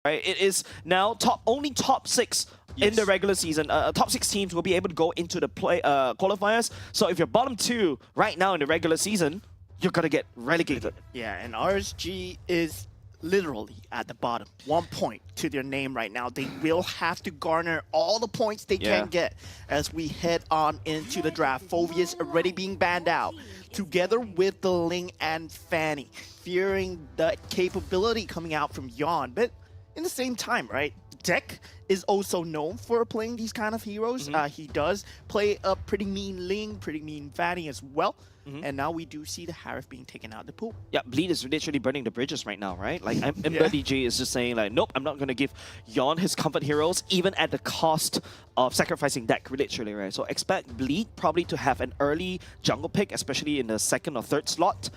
right? It is now only top 6 in the regular season. Top 6 teams will be able to go into the qualifiers. So if you're bottom 2 right now in the regular season, you're gonna get relegated. Yeah, and RSG is literally at the bottom. 1 point to their name right now. They will have to garner all the points they can get as we head on into the draft. Phoveus already being banned out, together with the Ling and Fanny, fearing the capability coming out from Yon. But in the same time, right, Deck is also known for playing these kind of heroes. He does play a pretty mean Ling, pretty mean Fanny as well. And now we do see the Harif being taken out of the pool. Yeah, Bleed is literally burning the bridges right now, right? Like, Mpl Sg is just saying, like, nope, I'm not going to give Yon his comfort heroes, even at the cost of sacrificing Deck, literally, right? So expect Bleed probably to have an early jungle pick, especially in the 2nd or 3rd slot,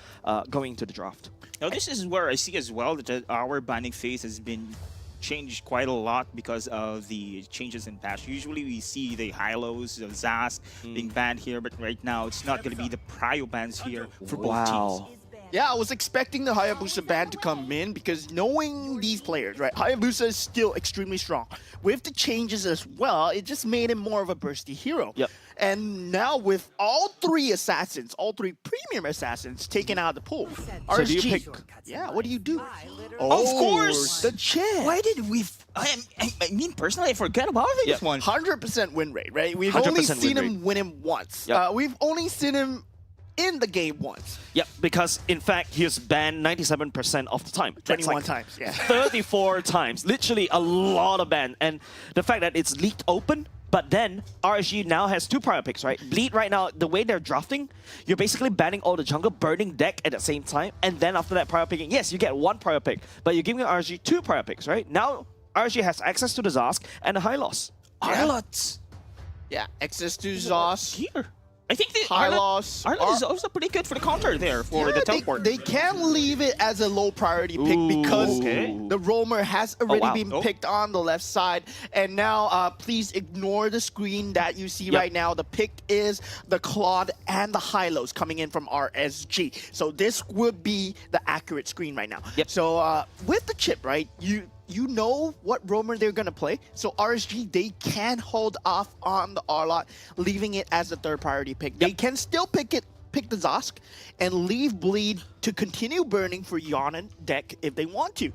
going into the draft. Now, this is where I see as well that our banning phase has been changed quite a lot because of the changes in patch. Usually we see the high-lows of Zas being banned here, but right now it's not going to be the prio bans here for both teams. Yeah, I was expecting the Hayabusa ban to come in because knowing these players, right, Hayabusa is still extremely strong. With the changes as well, it just made him more of a bursty hero. And now with all 3 assassins, all 3 premium assassins taken out of the pool, so RSG, do you pick? Yeah, what do you do? Of course! The chip! Why did we... I mean, personally, I forget about this one. 100% win rate, right? We've only seen him win him once. We've only seen him in the game once. Yep, because in fact, he was banned 97% of the time. 21 times, yeah. 34 times. Literally a lot of ban. And the fact that it's leaked open, but then RSG now has 2 prior picks, right? Bleed right now, the way they're drafting, you're basically banning all the jungle, burning Deck at the same time, and then after that prior picking, yes, you get 1 prior pick, but you're giving RSG 2 prior picks, right? Now, RSG has access to the Zask and the high loss. Arlott! Yeah, access to Zos. Here. I think the Arlott is also pretty good for the counter there for the teleport. They can leave it as a low priority pick because the roamer has already been picked on the left side. And now, please ignore the screen that you see right now. The pick is the Claude and the high-lows coming in from RSG. So this would be the accurate screen right now. So with the chip, right, you know what roamer they're going to play. So RSG, they can hold off on the Arlott, leaving it as a 3rd priority pick. They can still pick the Zosk and leave Bleed to continue burning for Yon and Deck if they want to.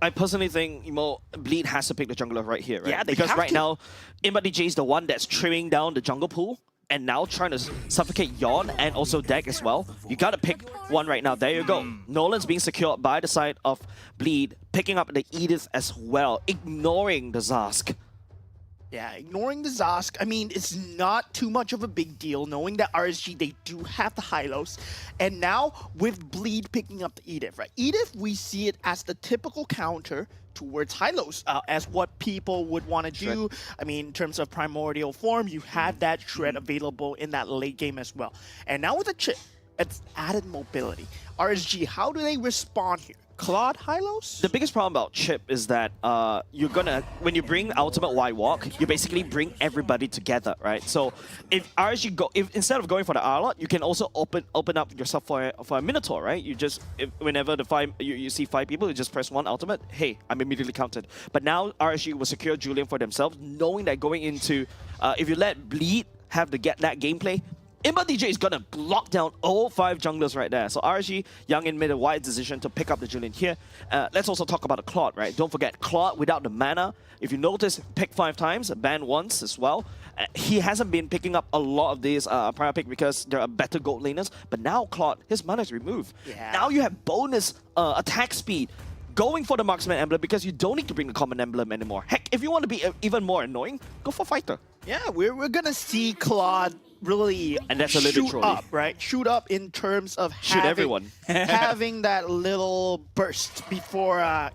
I personally think Bleed has to pick the jungler right here, right? Yeah, because right now, Mpl Sg is the one that's trimming down the jungle pool and now trying to suffocate Yon and also Deck as well. You gotta pick one right now. There you go. Nolan's being secured by the side of Bleed, picking up the Edith as well, ignoring the Zask. Yeah, ignoring the Zosk, I mean, it's not too much of a big deal knowing that RSG, they do have the high-lows. And now with Bleed picking up the Edith, right? Edith, we see it as the typical counter towards high-lows, as what people would want to do. I mean, in terms of primordial form, you have that shred available in that late game as well. And now with the chip, it's added mobility. RSG, how do they respond here? Claude high-lows? The biggest problem about chip is that you're gonna, when you bring ultimate wide walk, you basically bring everybody together, right? So if RSG instead of going for the Arlott, you can also open up yourself for a Minotaur, right? You just whenever you see 5 people, you just press 1 ultimate. Hey, I'm immediately counted. But now RSG will secure Julian for themselves, knowing that going into if you let Bleed have that gameplay, Mpl Sg is going to block down all 5 junglers right there. So RSG, Young and made a wise decision to pick up the Julian here. Let's also talk about the Claude, right? Don't forget, Claude without the mana, if you notice, pick 5 times, ban once as well. He hasn't been picking up a lot of these prior pick because there are better gold laners. But now Claude, his mana is removed. Now you have bonus attack speed. Going for the marksman emblem because you don't need to bring the common emblem anymore. Heck, if you want to be even more annoying, go for fighter. Yeah, we're gonna see Claude really shoot up, right? Shoot up in terms of having that little burst before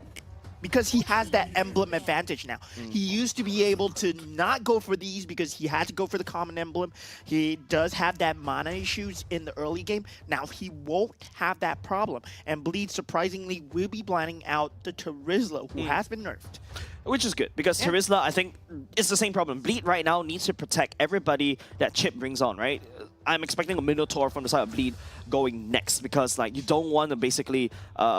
because he has that emblem advantage now. He used to be able to not go for these because he had to go for the common emblem. He does have that mana issues in the early game. Now he won't have that problem. And Bleed, surprisingly, will be blinding out the Terizla, who has been nerfed. Which is good, because Terizla, I think, it's the same problem. Bleed right now needs to protect everybody that Chip brings on, right? I'm expecting a Minotaur from the side of Bleed going next, because like you don't want to basically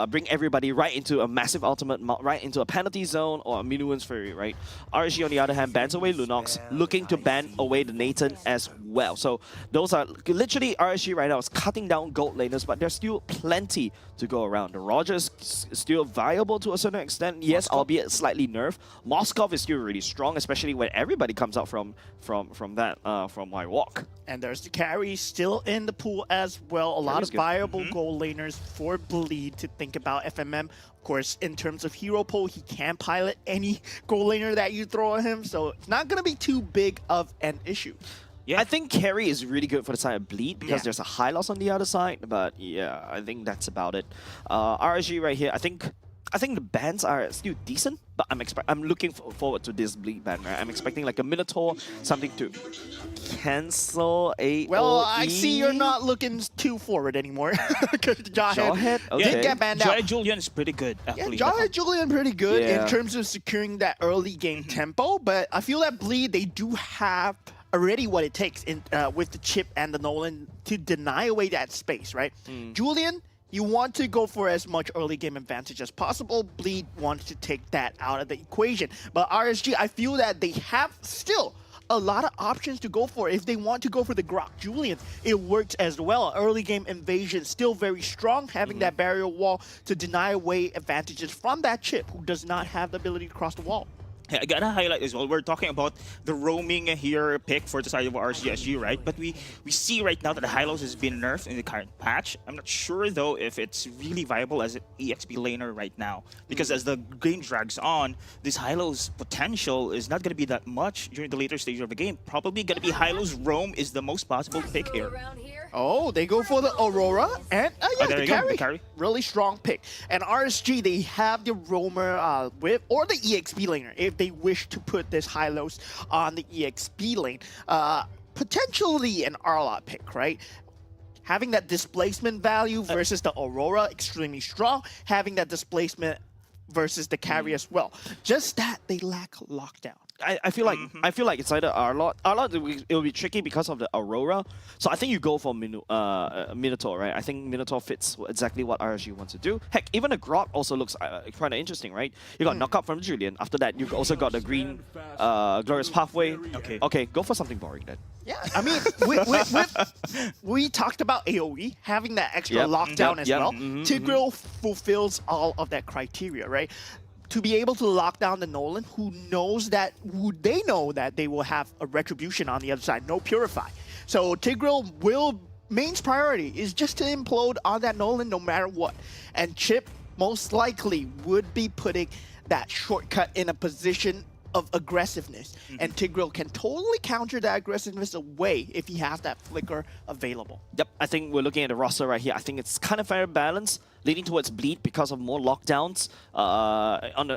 bring everybody right into a massive ultimate, right into a penalty zone or a Minuan's Fury, right? RSG on the other hand bans away Lunox, looking to ban away the Nathan as well. So those are literally RSG right now is cutting down gold laners, but there's still plenty to go around. The Rogers is still viable to a certain extent, yes, albeit slightly nerfed. Moskov is still really strong, especially when everybody comes out from White Walk. And there's the carry still in the pool as well. A lot of viable gold laners for Bleed to think about. FMM, of course, in terms of hero pool, he can pilot any gold laner that you throw at him, so it's not going to be too big of an issue. Yeah, I think carry is really good for the side of Bleed because there's a high loss on the other side, but yeah, I think that's about it. RSG right here, I think the bans are still decent, but I'm looking forward to this Bleed ban, right? I'm expecting like a Minotaur, something to cancel a. Well, I see you're not looking too forward anymore. Jawhead did get banned out. Jawhead Julian is pretty good. Yeah, Jawhead Julian pretty good in terms of securing that early game tempo, but I feel that Bleed, they do have already what it takes in with the chip and the Nolan to deny away that space, right? Julian, you want to go for as much early game advantage as possible. Bleed wants to take that out of the equation. But RSG, I feel that they have still a lot of options to go for. If they want to go for the Grok Julian, it works as well. Early game invasion still very strong, having that barrier wall to deny away advantages from that chip who does not have the ability to cross the wall. Yeah, I gotta highlight as well, we're talking about the roaming here pick for the side of RSG, right? But we see right now that the Hylos has been nerfed in the current patch. I'm not sure though if it's really viable as an EXP laner right now. Because as the game drags on, this Hylos potential is not gonna be that much during the later stage of the game. Probably gonna be Hylos roam is the most possible pick here. Oh, they go for the Aurora, and the carry. Really strong pick. And RSG, they have the roamer with, or the EXP laner, if they wish to put this Hylos on the EXP lane. Potentially an Arlot pick, right? Having that displacement value versus the Aurora, extremely strong. Having that displacement versus the carry as well. Just that they lack lockdown. I feel like it's either Arlot. Arlot, it will be tricky because of the Aurora. So I think you go for Minotaur, right? I think Minotaur fits exactly what RSG wants to do. Heck, even a Grok also looks kind of interesting, right? You got knockout from Julian. After that, you've also got the green Glorious Pathway. Okay, go for something boring then. Yeah, I mean, we talked about AoE, having that extra lockdown as well. Tigreal fulfills all of that criteria, right? To be able to lock down the Nolan, who they know that they will have a retribution on the other side, no Purify. So Tigreal main's priority is just to implode on that Nolan no matter what. And Chip most likely would be putting that shortcut in a position of aggressiveness. And Tigreal can totally counter that aggressiveness away if he has that flicker available. Yep, I think we're looking at the roster right here. I think it's kind of fair balance, leading towards Bleed because of more lockdowns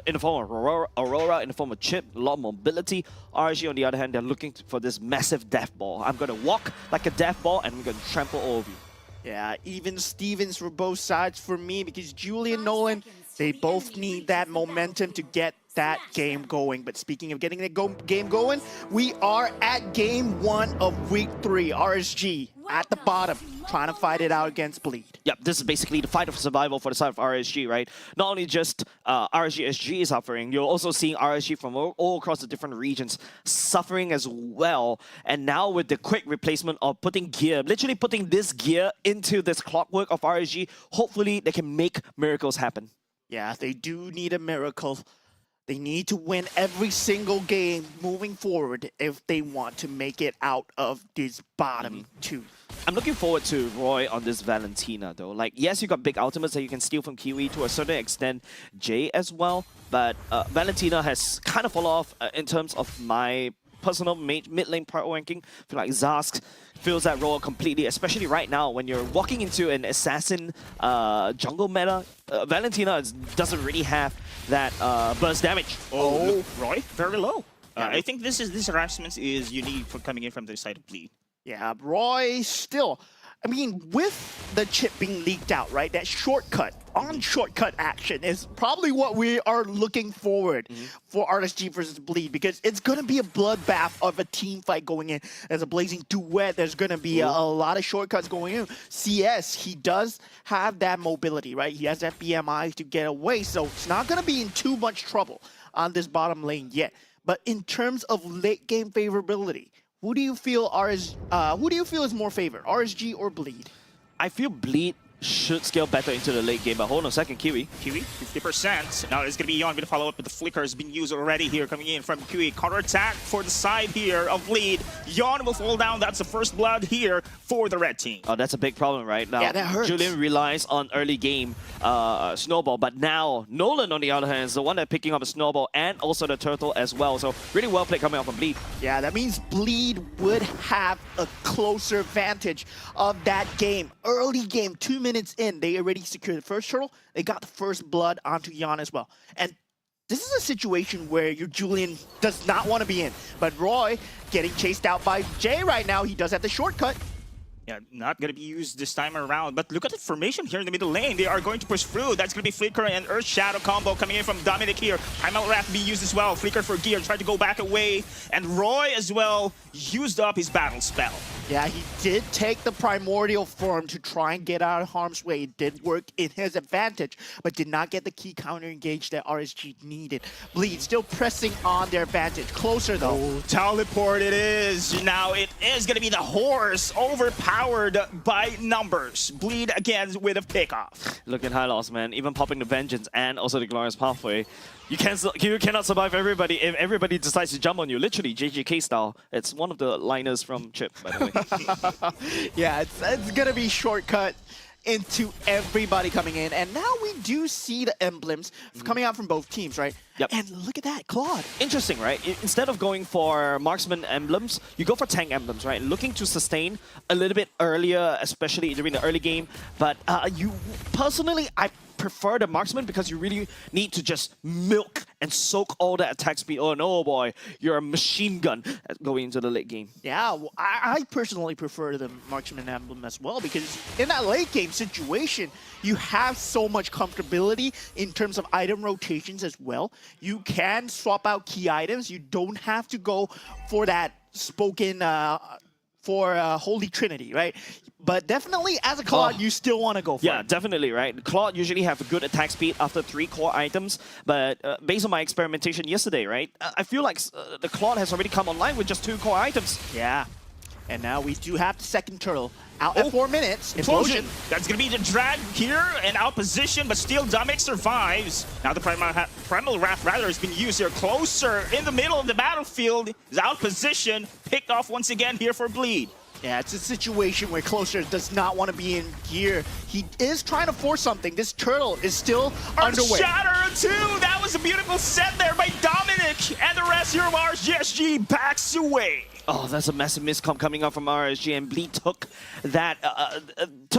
in the form of Aurora, in the form of Chip, a lot of mobility. RSG, on the other hand, they're looking for this massive death ball. I'm going to walk like a death ball and I'm going to trample all of you. Yeah, even Stevens for both sides for me, because Julian Nolan, they both need that momentum to get that game going. But speaking of getting that game going, we are at game 1 of week 3. RSG at the bottom, trying to fight it out against Bleed. Yep, this is basically the fight of survival for the side of RSG, right? Not only just RSG SG is suffering, you're also seeing RSG from all across the different regions suffering as well. And now with the quick replacement of putting gear, literally putting this gear into this clockwork of RSG, hopefully they can make miracles happen. Yeah, they do need a miracle. They need to win every single game moving forward if they want to make it out of this bottom 2. I'm looking forward to Roy on this Valentina, though. Like, yes, you got big ultimates that you can steal from Kiwi, to a certain extent Jay as well, but Valentina has kind of fallen off in terms of my personal mid lane power ranking. I feel like Zask fills that role completely, especially right now when you're walking into an assassin jungle meta. Valentina doesn't really have that burst damage. Oh, Roy, very low. I think this harassment is unique for coming in from the side of Bleed. Yeah, Roy still I mean, with the chip being leaked out, right, that shortcut, on-shortcut action is probably what we are looking forward for RSG versus Bleed, because it's going to be a bloodbath of a team fight going in. There's a blazing duet. There's going to be a lot of shortcuts going in. CS, he does have that mobility, right? He has that BMI to get away, so it's not going to be in too much trouble on this bottom lane yet. But in terms of late game favorability, who do you feel is more favored, RSG or Bleed? I feel Bleed should scale better into the late game, but hold on a second, Kiwi. Kiwi, 50%. Now it's going to be Yon going to follow up with the flicker. Has been used already here, coming in from Kiwi. Counter attack for the side here of Bleed. Yon will fall down. That's the first blood here for the red team. Oh, that's a big problem right now. Yeah, that hurts. Julian relies on early game snowball, but now Nolan, on the other hand, is the one that's picking up a snowball and also the turtle as well. So really well played coming out from Bleed. Yeah, that means Bleed would have a closer advantage of that game. Early game, 2 minutes in, they already secured the first turtle. They got the first blood onto Yon as well. And this is a situation where your Julian does not want to be in. But Roy getting chased out by Jay right now. He does have the shortcut. Yeah, not going to be used this time around. But look at the formation here in the middle lane. They are going to push through. That's going to be Flicker and Earth Shadow combo coming in from Dominic here. Primal Wrath be used as well. Flicker for gear, trying to go back away. And Roy as well used up his battle spell. Yeah, he did take the primordial form to try and get out of harm's way. It did work in his advantage, but did not get the key counter engage that RSG needed. Bleed still pressing on their advantage. Closer though. Oh, teleport it is. Now it is going to be the horse overpowered by numbers. Bleed again with a pickoff. Looking high loss, man. Even popping the Vengeance and also the Glorious Pathway. You cannot survive everybody if everybody decides to jump on you. Literally, JJK style. It's one of the liners from Chip, by the way. Yeah, it's going to be shortcut into everybody coming in. And now we do see the emblems coming out from both teams, right? Yep. And look at that, Claude. Interesting, right? Instead of going for marksman emblems, you go for tank emblems, right? Looking to sustain a little bit earlier, especially during the early game. But personally, I prefer the marksman because you really need to just milk and soak all that attack speed. Oh no, boy, you're a machine gun going into the late game. Yeah, well, I personally prefer the marksman emblem as well, because in that late game situation, you have so much comfortability in terms of item rotations as well. You can swap out key items. You don't have to go for that spoken for Holy Trinity, right? But definitely, as a Claude, you still want to go for it. Yeah, definitely, right? Claude usually have a good attack speed after 3 core items, but based on my experimentation yesterday, right, I feel like the Claude has already come online with just 2 core items. Yeah. And now we do have the second turtle out at 4 minutes. Implosion. That's going to be the drag here and out position, but still Dominic survives. Now the Primal Wrath rather has been used here closer in the middle of the battlefield. Is out position, picked off once again here for Bleed. Yeah, it's a situation where Closer does not want to be in gear. He is trying to force something. This turtle is still underway. Shatter too! That was a beautiful set there by Dominic, and the rest here of RSG backs away. Oh, that's a massive miscom coming up from RSG, and Bleed took that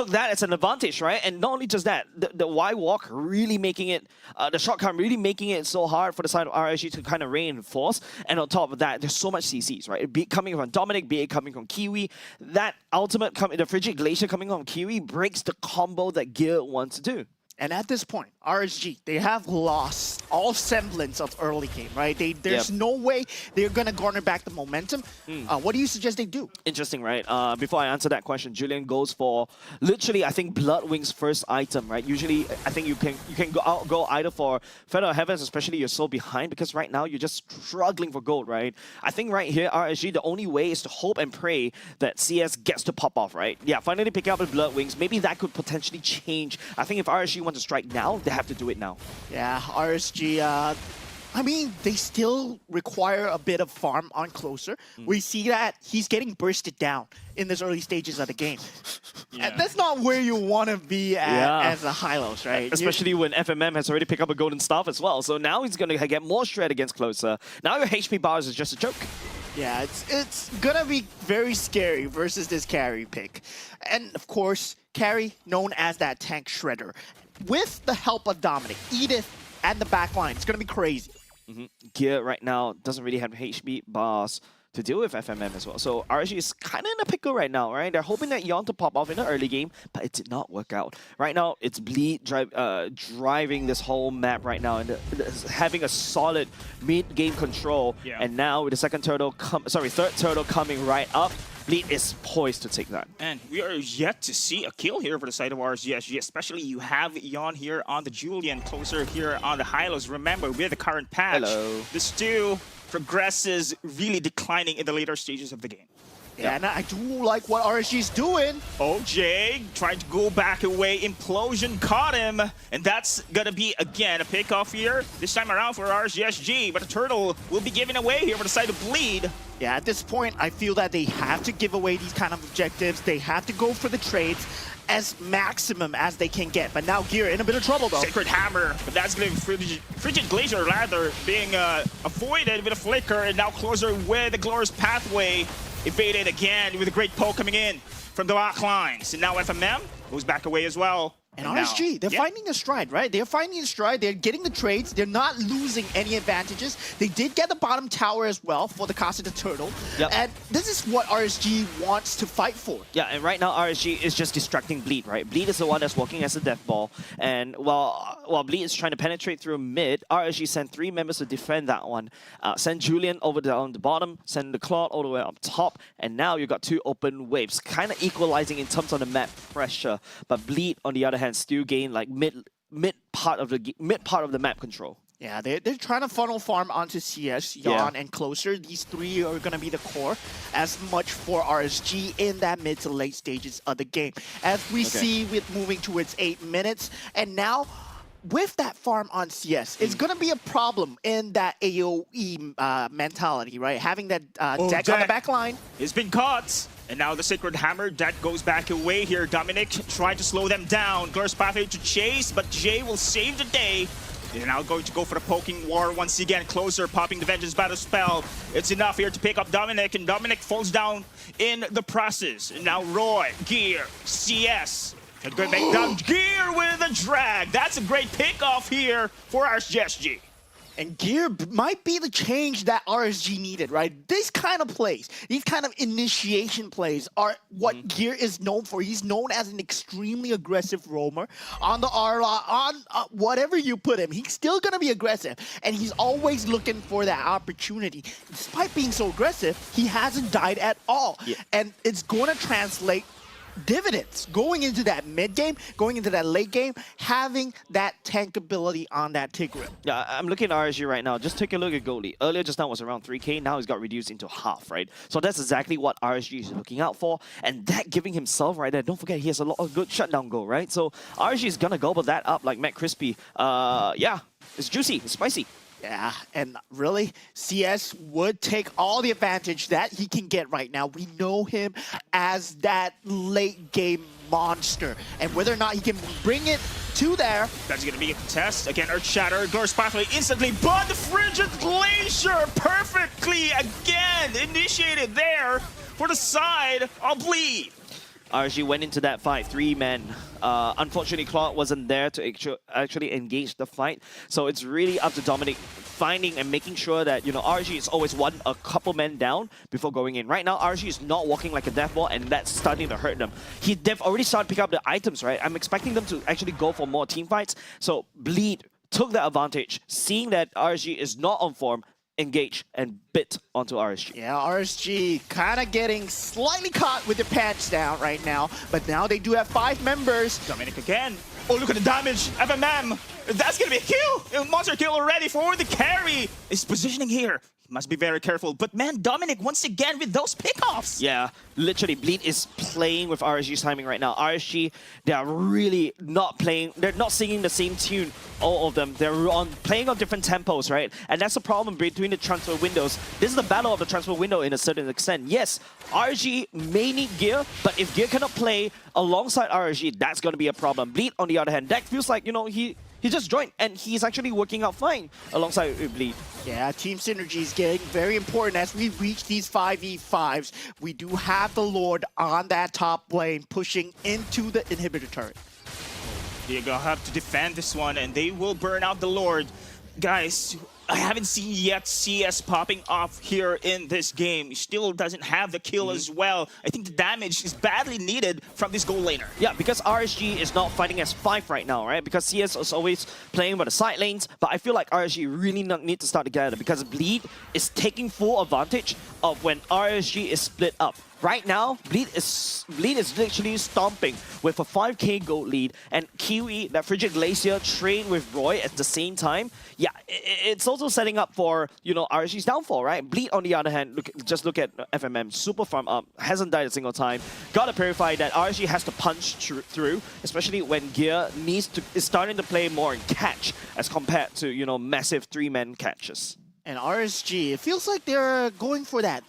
as an advantage, right? And not only just that, the Y walk really making it, the shortcut really making it so hard for the side of RSG to kind of reinforce. And on top of that, there's so much CCs, right? Be it coming from Dominic, be it coming from Kiwi. That ultimate, the Frigid Glacier coming from Kiwi breaks the combo that Gear wants to do. And at this point, RSG, they have lost all semblance of early game, right? There's no way they're going to garner back the momentum. What do you suggest they do? Interesting, right? Before I answer that question, Julian goes for literally, I think, Bloodwing's first item, right? Usually, I think you can go either for Feather of Heavens, especially you're so behind, because right now you're just struggling for gold, right? I think right here, RSG, the only way is to hope and pray that CS gets to pop off, right? Yeah, finally picking up the Bloodwings. Maybe that could potentially change. I think if RSG want to strike now, they have to do it now. Yeah, RSG, I mean, they still require a bit of farm on Closer. We see that he's getting bursted down in this early stages of the game. And that's not where you want to be at as a Hylos, right? Especially when FMM has already picked up a golden staff as well. So now he's going to get more shred against Closer. Now your HP bars is just a joke. Yeah, it's gonna be very scary versus this carry pick. And of course, carry known as that tank shredder. With the help of Dominic, Edith, and the backline, it's gonna be crazy. Gear right now doesn't really have HP bars. to deal with FMM as well. So RSG is kind of in a pickle right now, right? They're hoping that Yon to pop off in the early game, but it did not work out. Right now, it's Bleed driving this whole map right now and having a solid mid-game control. Yeah. And now with the third turtle coming right up, Bleed is poised to take that. And we are yet to see a kill here for the side of RSG, especially you have Yon here on the Julian, Closer here on the Hylos. Remember, with the current patch, the Stu progresses really declining in the later stages of the game. Yeah, and I do like what RSG's doing. OJ trying to go back away. Implosion caught him. And that's going to be, again, a pick-off here. This time around for RSG. But the turtle will be given away here for the side of Bleed. Yeah, at this point, I feel that they have to give away these kind of objectives. They have to go for the trades as maximum as they can get. But now Gear in a bit of trouble, though. Sacred Hammer. But that's going to be Frigid Glacier, rather, being avoided with a Flicker. And now Closer with the Glorious Pathway. Evaded again with a great poke coming in from the back lines. And now FMM goes back away as well. And RSG, they're finding a stride, right? They're finding a stride. They're getting the trades. They're not losing any advantages. They did get the bottom tower as well for the Casa the Turtle. Yep. And this is what RSG wants to fight for. Yeah, and right now RSG is just distracting Bleed, right? Bleed is the one that's working as a death ball. And while Bleed is trying to penetrate through mid, RSG sent 3 members to defend that one. Send Julian over down the bottom, send the Claude all the way up top, and now you got 2 open waves, kind of equalizing in terms of the map pressure. But Bleed, on the other hand, still gain like mid part of the map control. Yeah, they're trying to funnel farm onto CS, Yon, and Closer. These 3 are going to be the core as much for RSG in that mid to late stages of the game. As we see with moving towards 8 minutes, and now with that farm on CS, it's going to be a problem in that AoE mentality, right? Having that deck on the back line. It's been caught. And now the Sacred Hammer, that goes back away here. Dominic trying to slow them down. Glorious Pathway to chase, but Jay will save the day. They're now going to go for the poking war once again. Closer, popping the Vengeance Battle spell. It's enough here to pick up Dominic, and Dominic falls down in the process. And now Roy, Gear, CS. And going back down. Gear with a drag. That's a great pick off here for RSG. And Gear might be the change that RSG needed, right? This kind of plays, these kind of initiation plays are what Gear is known for. He's known as an extremely aggressive roamer. On the R-Lot, on whatever you put him, he's still going to be aggressive. And he's always looking for that opportunity. Despite being so aggressive, he hasn't died at all. Yeah. And it's going to translate dividends going into that mid game, going into that late game, having that tank ability on that Tigreal. Yeah, I'm looking at RSG right now. Just take a look at goalie. Earlier just now was around 3K, now he's got reduced into half, right? So that's exactly what RSG is looking out for, and that giving himself right there. Don't forget, he has a lot of good shutdown goal, right? So RSG is gonna gobble that up like Mac Crispy. Yeah, it's juicy, it's spicy. Yeah, and really, CS would take all the advantage that he can get right now. We know him as that late game monster, and whether or not he can bring it to there. That's going to be a test. Again, Earth Shatter, Glorious Pathway instantly, but the Frigid Glacier perfectly again initiated there for the side of Bleed. RSG went into that fight, 3 men. Unfortunately, Claude wasn't there to actually engage the fight. So it's really up to Dominic finding and making sure that, you know, RSG is always a couple men down before going in. Right now, RSG is not walking like a death ball, and that's starting to hurt them. They've already started picking up the items, right? I'm expecting them to actually go for more team fights. So Bleed took that advantage, seeing that RSG is not on form, engage and bit onto RSG. Yeah, RSG kind of getting slightly caught with their pants down right now, but now they do have 5 members. Dominic again. Oh, look at the damage. FMM. That's going to be a kill. Monster kill already for the carry. Is positioning here. Must be very careful. But man, Dominic once again with those pickoffs. Yeah, literally, Bleed is playing with RSG's timing right now. RSG, they are really not playing. They're not singing the same tune, all of them. They're playing on different tempos, right? And that's the problem between the transfer windows. This is the battle of the transfer window in a certain extent. Yes, RSG may need Gear, but if Gear cannot play alongside RSG, that's going to be a problem. Bleed, on the other hand, that feels like, you know, he just joined, and he's actually working out fine alongside with Bleed. Yeah, team synergy is getting very important as we reach these 5v5s. We do have the Lord on that top lane pushing into the inhibitor turret. They're gonna have to defend this one, and they will burn out the Lord. Guys, I haven't seen yet CS popping off here in this game. He still doesn't have the kill as well. I think the damage is badly needed from this goal laner. Yeah, because RSG is not fighting as 5 right now, right? Because CS is always playing by the side lanes, but I feel like RSG really need to start together because Bleed is taking full advantage of when RSG is split up. Right now, Bleed is literally stomping with a 5k gold lead, and Kiwi, that Frigid Glacier, trained with Roy at the same time. Yeah, it's also setting up for, you know, RSG's downfall, right? Bleed, on the other hand, just look at FMM, super farm up, hasn't died a single time. Gotta purify that RSG has to punch through, especially when Gear is starting to play more in catch as compared to, you know, massive 3-man catches. And RSG, it feels like they're going for that.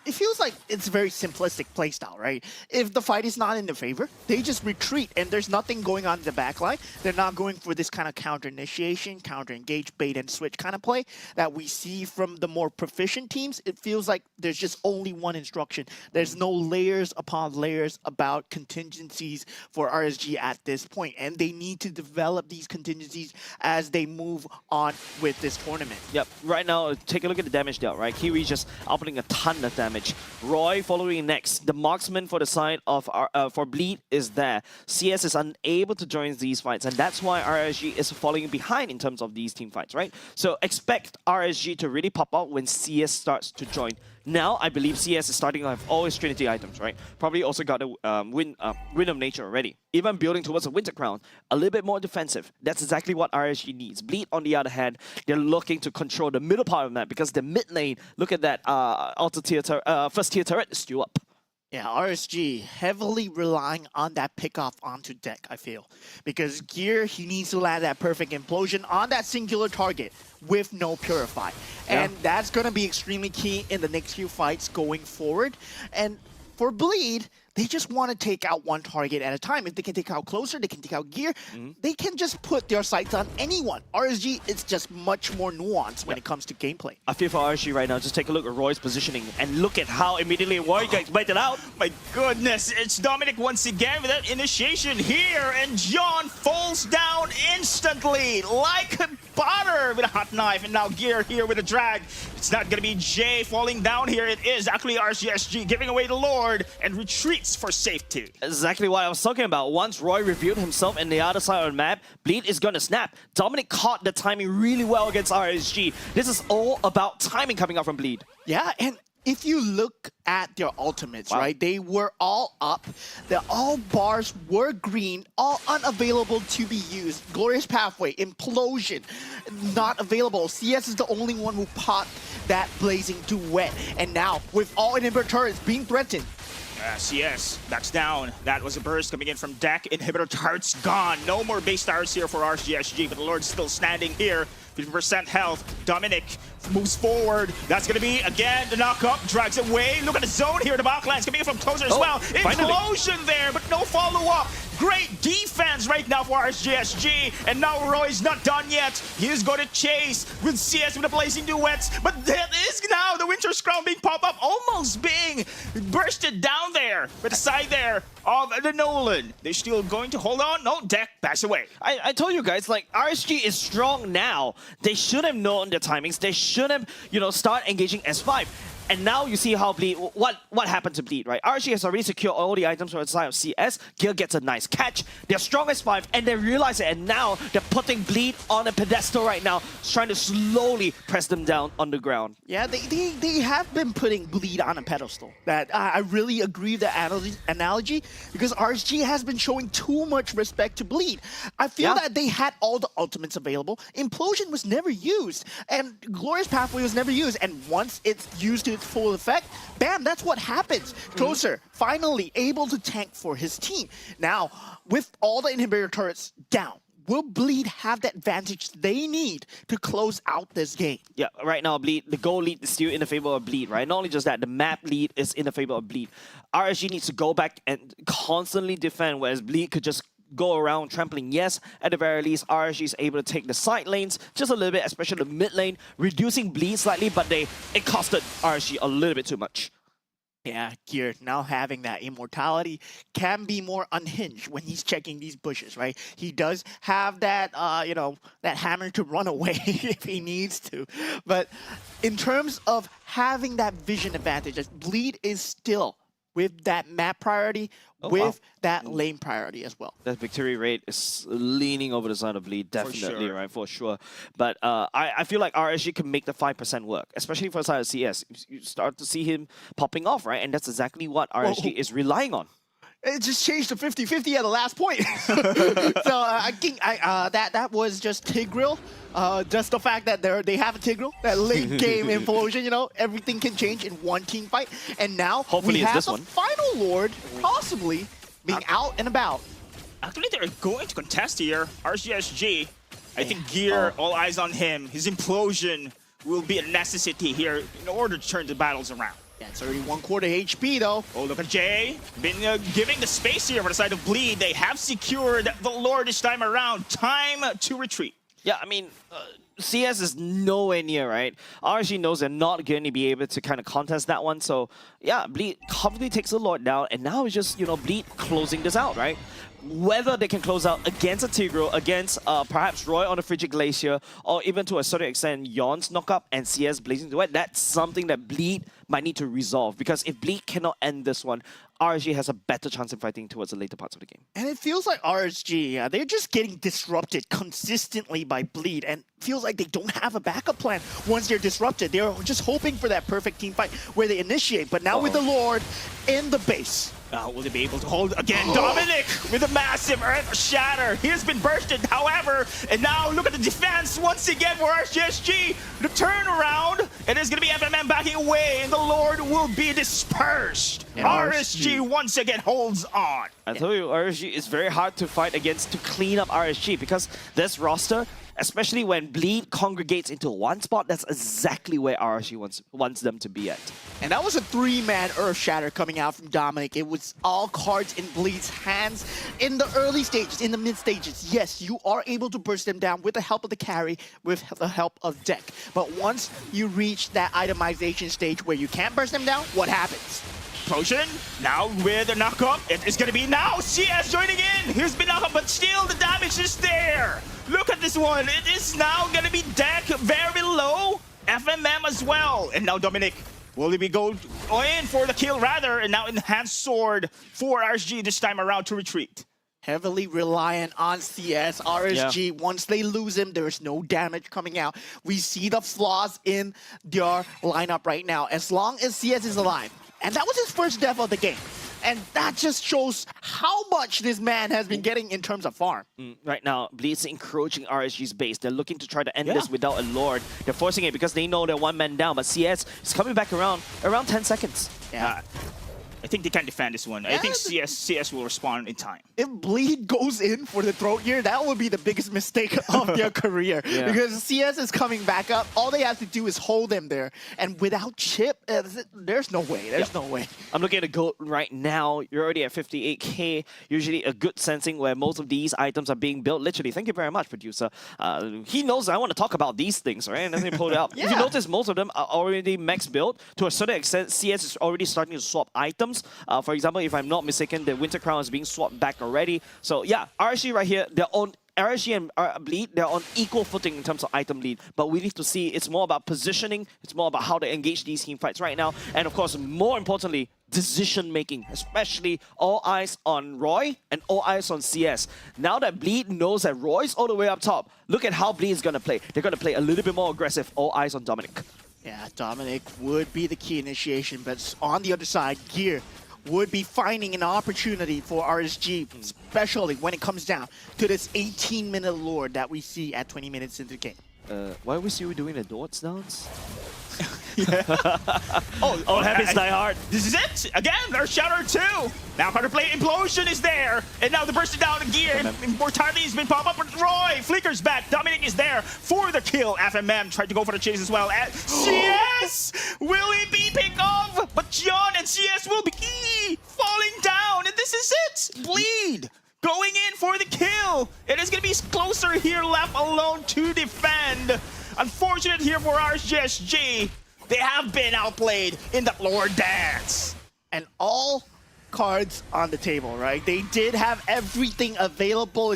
It feels like it's a very simplistic playstyle, right? If the fight is not in their favor, they just retreat and there's nothing going on in the backline. They're not going for this kind of counter-initiation, counter-engage, bait-and-switch kind of play that we see from the more proficient teams. It feels like there's just only one instruction. There's no layers upon layers about contingencies for RSG at this point, and they need to develop these contingencies as they move on with this tournament. Yep, right now, take a look at the damage dealt, right? Kiwi's just outputting a ton of damage. Roy following next. The marksman for the side of for Bleed is there. CS is unable to join these fights, and that's why RSG is falling behind in terms of these team fights, right? So expect RSG to really pop out when CS starts to join. Now, I believe CS is starting to have all his Trinity items, right? Probably also got a Wind of Nature already. Even building towards a Winter Crown, a little bit more defensive. That's exactly what RSG needs. Bleed, on the other hand, they're looking to control the middle part of the map because the mid lane, look at that first tier turret is still up. Yeah, RSG heavily relying on that pickoff onto deck, I feel. Because Gear, he needs to land that perfect implosion on that singular target with no Purify. And that's going to be extremely key in the next few fights going forward. And for Bleed, they just want to take out one target at a time. If they can take out Closer, they can take out Gear, they can just put their sights on anyone. RSG is just much more nuanced when it comes to gameplay. I feel for RSG right now, just take a look at Roy's positioning and look at how immediately Roy gets baited out. My goodness, it's Dominic once again with that initiation here, and John falls down instantly like butter with a hot knife, and now Gear here with a drag. It's not gonna be Jay falling down here, it is actually RSG giving away the Lord and retreats for safety. Exactly what I was talking about. Once Roy revealed himself in the other side of the map, Bleed is gonna snap. Dominic caught the timing really well against RSG. This is all about timing coming out from Bleed. Yeah, and if you look at their ultimates, right, they were all up. All bars were green, all unavailable to be used. Glorious Pathway, Implosion, not available. CS is the only one who popped that Blazing Duet. And now, with all inhibitor turrets being threatened, CS, that's down. That was a burst coming in from deck. Inhibitor turrets gone. No more base towers here for RSG, but the Lord's still standing here. 50% health. Dominic moves forward. That's going to be, again, the knock-up. Drags away. Look at the zone here. The backline's coming in from Closer as well. Implosion there, but no follow-up. Great defense right now for RSG. And now Roy's not done yet. He's going to chase with CS with the Blazing Duets. But that is now the Winter's Crown being popped up, almost being bursted down there. But the side there of the Nolan. They're still going to hold on. No, deck backs away. I told you guys, like, RSG is strong now. They should have known their timings. They should have, you know, start engaging S5. And now you see how Bleed, what happened to Bleed, right? RSG has already secured all the items from the side of CS. Gil gets a nice catch. They're strong as 5, and they realize it. And now they're putting Bleed on a pedestal right now, trying to slowly press them down on the ground. Yeah, they have been putting Bleed on a pedestal. That I really agree with the analogy, because RSG has been showing too much respect to Bleed. I feel that they had all the ultimates available. Implosion was never used, and Glorious Pathway was never used. And once it's used to its full effect, bam, that's what happens. Closer, finally able to tank for his team. Now, with all the inhibitor turrets down, will Bleed have the advantage they need to close out this game? Yeah, right now, Bleed, the goal lead is still in the favor of Bleed, right? Not only just that, the map lead is in the favor of Bleed. RSG needs to go back and constantly defend, whereas Bleed could just go around trampling. Yes, at the very least, RSG is able to take the side lanes just a little bit, especially the mid lane, reducing Bleed slightly, but it costed RSG a little bit too much. Yeah, Gear now having that immortality can be more unhinged when he's checking these bushes, right? He does have that, that hammer to run away if he needs to. But in terms of having that vision advantage, as Bleed is still with that map priority, with that lane priority as well. That victory rate is leaning over the side of Bleed, definitely, sure. right? For sure. But I feel like RSG can make the 5% work, especially for the side of CS. You start to see him popping off, right? And that's exactly what RSG is relying on. It just changed to 50-50 at the last point. So I think that was just Tigreal. Just the fact that they have a Tigreal, that late game implosion, everything can change in one team fight. And now hopefully we it's have this the one. final Lord possibly being out and about. Actually, they're going to contest here. RGSG, I think Gear, all eyes on him. His implosion will be a necessity here in order to turn the battles around. Yeah, it's already 1/4 HP though. Oh, look at Jay. Been giving the space here for the side of Bleed. They have secured the Lord this time around. Time to retreat. Yeah, I mean, CS is nowhere near, right? RSG knows they're not going to be able to kind of contest that one. So, yeah, Bleed comfortably takes the Lord down. And now it's just, Bleed closing this out, right? Whether they can close out against a Tigreal, against perhaps Roy on the Frigid Glacier, or even to a certain extent, Yon's knockup and CS blazing to it, that's something that Bleed might need to resolve. Because if Bleed cannot end this one, RSG has a better chance in fighting towards the later parts of the game. And it feels like RSG, they're just getting disrupted consistently by Bleed, and feels like they don't have a backup plan once they're disrupted. They're just hoping for that perfect team fight where they initiate, but now with the Lord in the base. Will they be able to hold again? Dominic with a massive Earth Shatter. He has been bursted, however, and now look at the defense once again for RSG. The turnaround, it is going to be FMM backing away, and the Lord will be dispersed. And RSG once again holds on. I told you, RSG is very hard to fight against to clean up RSG because this roster, especially when Bleed congregates into one spot, that's exactly where RSG wants them to be at. And that was a 3-man Earth Shatter coming out from Dominic. It was all cards in Bleed's hands in the early stages, in the mid stages. Yes, you are able to burst them down with the help of the carry, with the help of deck. But once you reach that itemization stage where you can't burst them down, what happens? Potion, now with a knockup. It is going to be now CS joining in. Here's been knockup, but still the damage is there. Look at this one. It is now going to be deck very low. FMM as well. And now Dominic, will he be going in for the kill rather? And now enhanced sword for RSG this time around to retreat. Heavily reliant on CS. RSG, once they lose him, there is no damage coming out. We see the flaws in their lineup right now. As long as CS is alive. And that was his first death of the game. And that just shows how much this man has been getting in terms of farm. Right now, Bleed's encroaching RSG's base. They're looking to try to end this without a Lord. They're forcing it because they know they're one man down. But CS is coming back around 10 seconds. Yeah. I think they can defend this one. I think CS will respond in time. If Bleed goes in for the throat here, that would be the biggest mistake of their career. Because CS is coming back up. All they have to do is hold them there. And without Chip, there's no way. There's no way. I'm looking at the gold right now. You're already at 58k. Usually a good sensing where most of these items are being built. Literally, thank you very much, producer. He knows I want to talk about these things, right? And then he pulled it up. If you notice, most of them are already max built. To a certain extent, CS is already starting to swap items. For example, if I'm not mistaken, the Winter Crown is being swapped back already. So yeah, RSG right here, they're on RSG and Bleed, they're on equal footing in terms of item lead. But we need to see it's more about positioning, it's more about how to engage these team fights right now. And of course, more importantly, decision making, especially all eyes on Roy and all eyes on CS. Now that Bleed knows that Roy's all the way up top, look at how Bleed is going to play. They're going to play a little bit more aggressive, all eyes on Dominic. Yeah, Dominic would be the key initiation, but on the other side, Gear would be finding an opportunity for RSG, especially when it comes down to this 18-minute Lord that we see at 20 minutes into the game. Why are we still doing the Dwarts dance? Oh, Happy's Die Hard. This is it! Again, Earth Shatter 2! Now counterplay Implosion is there! And now the bursting down in Gear. Mortality has been popped up, but Roy flickers back. Dominic is there for the kill. FMM tried to go for the chase as well. And CS! Will he be picked off? But John and CS will be falling down. And this is it! Bleed! Going in for the kill. It is going to be closer here, left alone to defend. Unfortunate here for RSG. They have been outplayed in the Lord dance. and all cards on the table, right? They did have everything available.